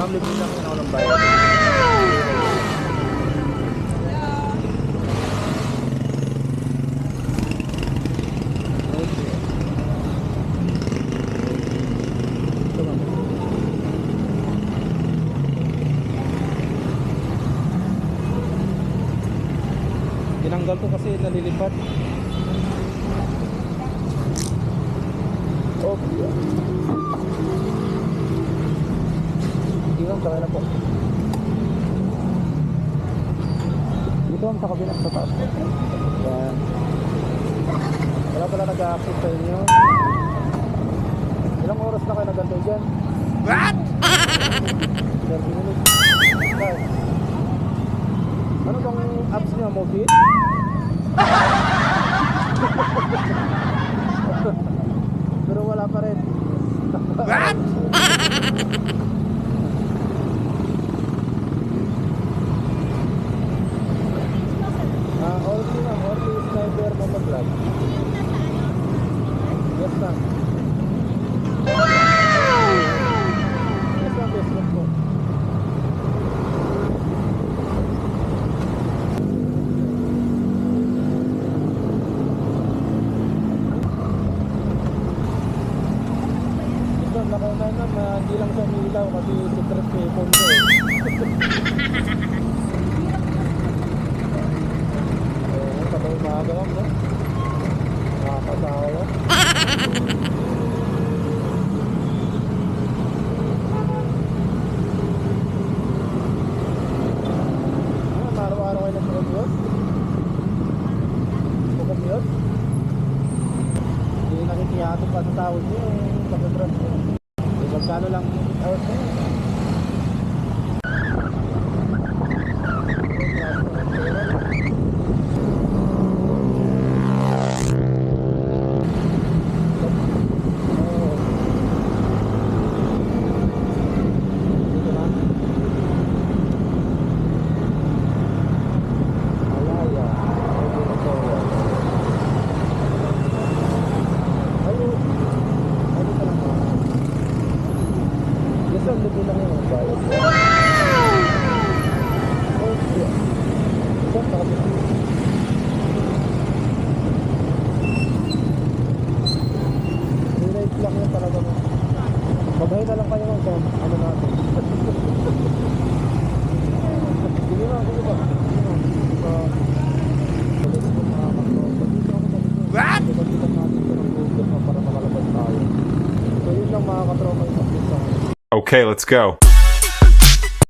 Ma'am, libre lang ako ng bayad. Tinanggal ko kasi nalilipad. Okay. Iwan, kaya na po. Dito ang sa kabilang sa taas. Yan. Wala pala nag-a-access sa inyo. Ilang oras na kayo nagantay dyan? What? 30 minutes. Okay. Ano bang apps niya? Mobile? Pero wala pa rin. What? Orly ma'am, Orly Sniper Motovlog. Yes ma'am. Yes ma'am, Facebook po. Nakaunay ma'am, hindi lang siya umiilaw kasi secret kay phone ko eh. Patay umaga ma'am, no? Nakakatawa. Araw-araw kayo nag-commute? Commute? Hindi nakikiyato pa sa tawag niyo yung pag-drop niyo. Magkano lang out na yun? Maghay na lang kayo ng ano natin. Sige na, sige ba? What? Para makalabas tayo. So yun lang mga katropa yung pakita. Okay, let's go.